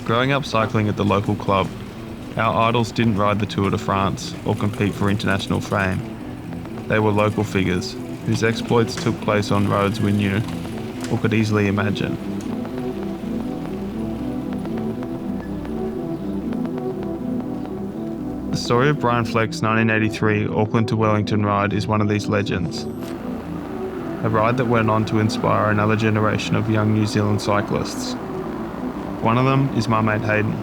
Growing up cycling at the local club, our idols didn't ride the Tour de France or compete for international fame. They were local figures whose exploits took place on roads we knew or could easily imagine. The story of Brian Fleck's 1983 Auckland to Wellington ride is one of these legends. A ride that went on to inspire another generation of young New Zealand cyclists. One of them is my mate Hayden,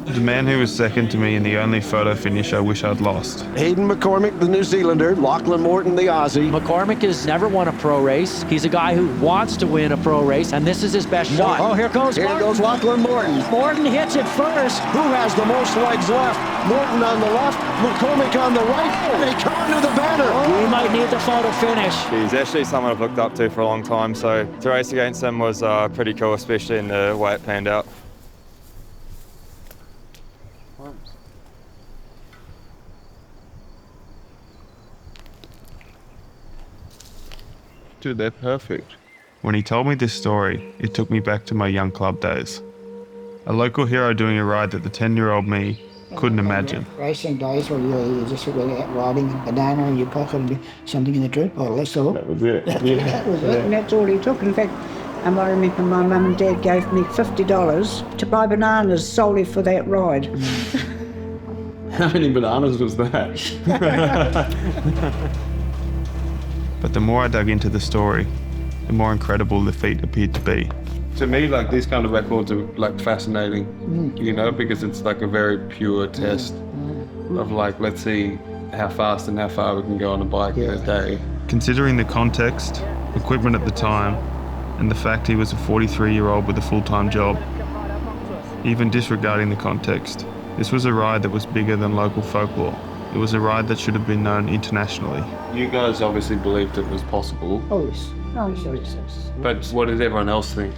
the man who was second to me in the only photo finish I wish I'd lost. Hayden McCormick, the New Zealander, Lachlan Morton, the Aussie. McCormick has never won a pro race. He's a guy who wants to win a pro race, and this is his best shot. Oh, here goes Morton. Here goes Lachlan Morton. Morton hits it first. Who has the most legs left? Morton on the left, McCormick on the right. They come to the banner. We might need the photo finish. He's actually someone I've looked up to for a long time, so to race against him was pretty cool, especially in the way it panned out. Dude, they're perfect. When he told me this story, it took me back to my young club days. A local hero doing a ride that the 10-year-old me couldn't imagine. Racing days where you just went out riding a banana in your pocket and something in the drip bottle, that's all. That was it. That was it, and that's all he took. In fact, I remember my mum and dad gave me $50 to buy bananas solely for that ride. How many bananas was that? But the more I dug into the story, the more incredible the feat appeared to be. To me, like, these kind of records are like fascinating, you know, because it's like a very pure test of like, let's see how fast and how far we can go on a bike in a day. Considering the context, equipment at the time, and the fact he was a 43-year-old with a full-time job, even disregarding the context, this was a ride that was bigger than local folklore. It was a ride that should have been known internationally. You guys obviously believed it was possible. Oh, yes. Oh, yes. But what did everyone else think?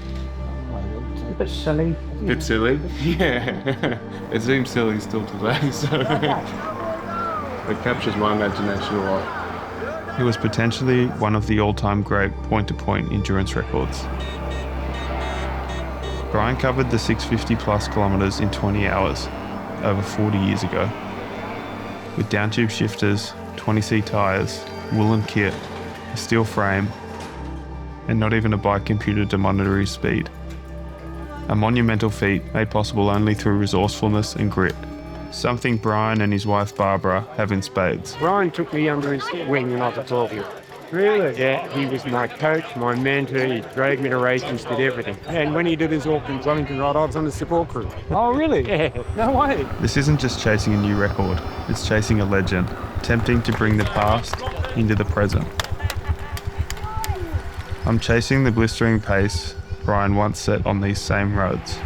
A bit silly. Bit silly? Yeah. It seems silly still today, so it captures my imagination a lot. It was potentially one of the all-time great point-to-point endurance records. Brian covered the 650 plus kilometres in 20 hours, over 40 years ago. With downtube shifters, 20C tyres, woolen kit, a steel frame, and not even a bike computer to monitor his speed. A monumental feat made possible only through resourcefulness and grit. Something Brian and his wife Barbara have in spades. Brian took me under his wing when I was a 12-year-old. Really? Yeah, he was my coach, my mentor, he dragged me to races, did everything. And when he did his Auckland Wellington ride, I was on the support crew. Oh, really? Yeah, no way. This isn't just chasing a new record, it's chasing a legend, attempting to bring the past into the present. I'm chasing the blistering pace Brian once set on these same roads.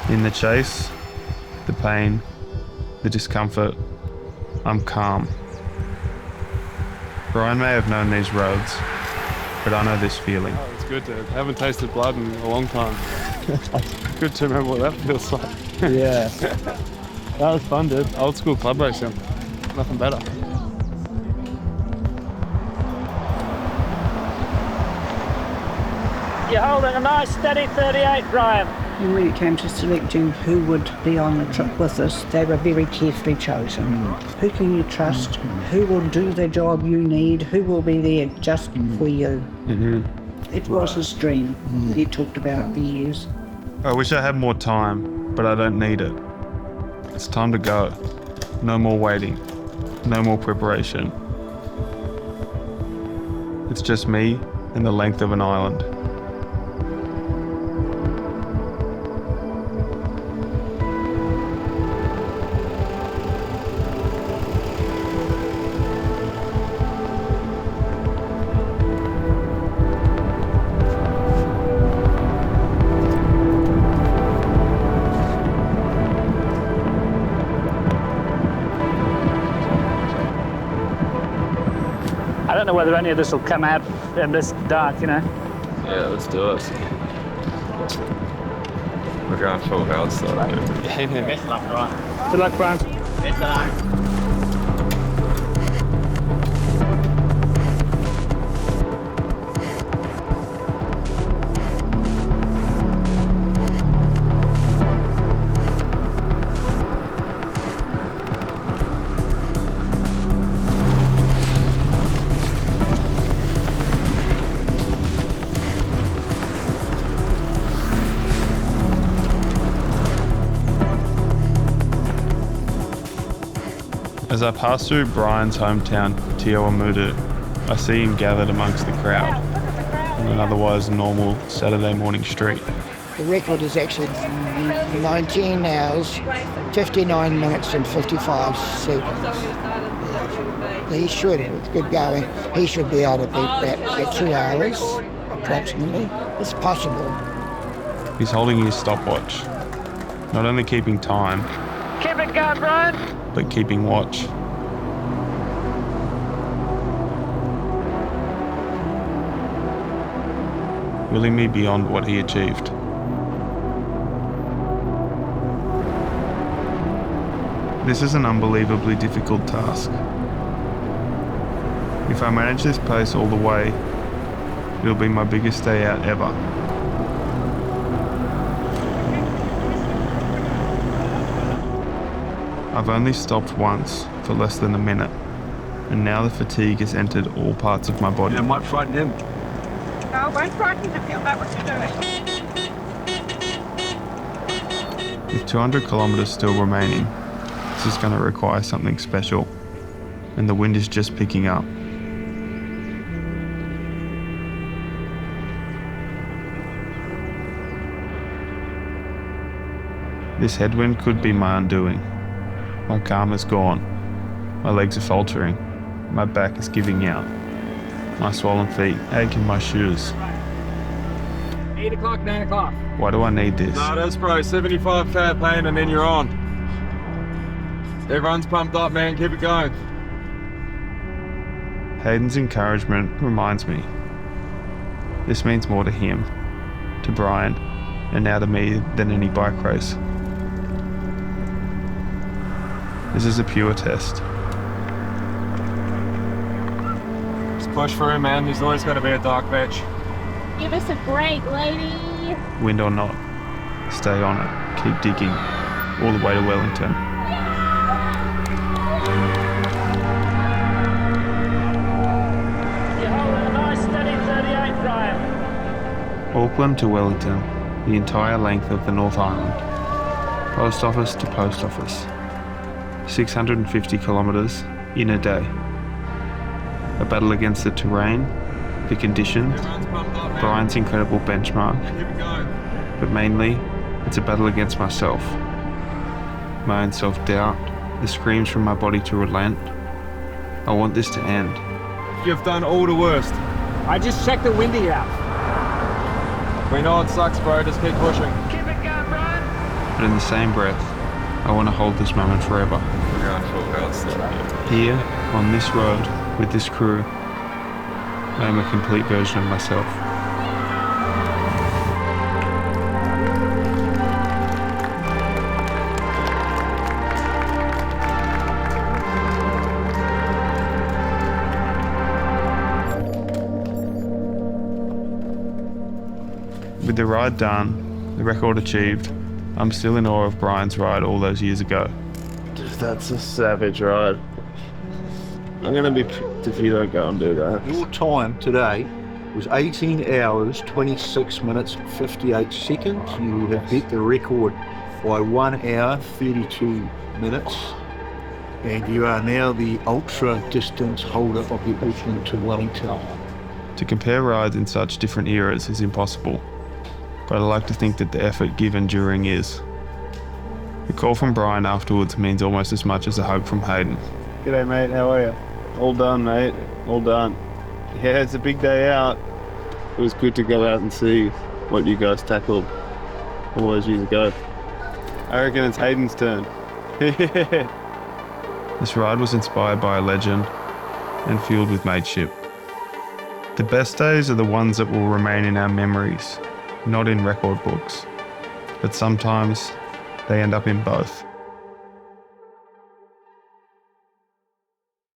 In the chase, the pain, the discomfort, I'm calm. Brian may have known these roads, but I know this feeling. Oh, it's good to haven't tasted blood in a long time. Good to remember what that feels like. Yeah. That was fun, dude. Old school club racing, nothing better. You're holding a nice steady 38, Brian. And when it came to selecting who would be on the trip with us, they were very carefully chosen. Who can you trust? Who will do the job you need? Who will be there just for you? It was his dream. He talked about it for years. I wish I had more time, but I don't need it. It's time to go. No more waiting. No more preparation. It's just me and the length of an island. I don't know whether any of this will come out in this dark, you know. Yeah, let's do it. We're going full health, so. Best luck, Brian. Good luck, Brian. Best luck. As I pass through Brian's hometown, Tioamudu, I see him gathered amongst the crowd on an otherwise normal Saturday morning street. The record is actually 19 hours, 59 minutes and 55 seconds. He should, with good going, he should be able to beat that at 2 hours, approximately. It's possible. He's holding his stopwatch, not only keeping time, Keep it going, Brian. but keeping watch. Willing me beyond what he achieved. This is an unbelievably difficult task. If I manage this pace all the way, it'll be my biggest day out ever. I've only stopped once for less than a minute, and now the fatigue has entered all parts of my body. It might frighten him. No, won't frighten him if you know what you're doing. With 200 kilometres still remaining, this is going to require something special, and the wind is just picking up. This headwind could be my undoing. My calm is gone, my legs are faltering, my back is giving out, my swollen feet ache in my shoes. 8 o'clock, 9 o'clock. Why do I need this? No, that's bro, 75k pain and then you're on. Everyone's pumped up, man, keep it going. Hayden's encouragement reminds me. This means more to him, to Brian, and now to me than any bike race. This is a pure test. Just push through, man, there's always got to be a dark patch. Give us a break, lady. Wind or not, stay on it, keep digging, all the way to Wellington. You're holding a nice steady 38, Brian. Auckland to Wellington, the entire length of the North Island. Post office to post office. 650 kilometres in a day. A battle against the terrain, the conditions, Brian's incredible benchmark, but mainly it's a battle against myself. My own self-doubt, the screams from my body to relent. I want this to end. You've done all the worst. I just checked the windy out. We know it sucks, bro, just keep pushing. Keep it going, Brian. But in the same breath, I want to hold this moment forever. Here, on this road, with this crew, I am a complete version of myself. With the ride done, the record achieved, I'm still in awe of Brian's ride all those years ago. That's a savage ride. I'm gonna be picked if you don't go and do that. Your time today was 18 hours, 26 minutes, 58 seconds. You have beat the record by 1 hour, 32 minutes. And you are now the ultra distance holder of the Auckland to Wellington. To compare rides in such different eras is impossible, but I like to think that the effort given during is. The call from Brian afterwards means almost as much as a hug from Hayden. G'day mate, how are you? All done mate, all done. Yeah, it's a big day out. It was good to go out and see what you guys tackled all those years ago. I reckon it's Hayden's turn. This ride was inspired by a legend and fueled with mateship. The best days are the ones that will remain in our memories, not in record books, but sometimes they end up in both.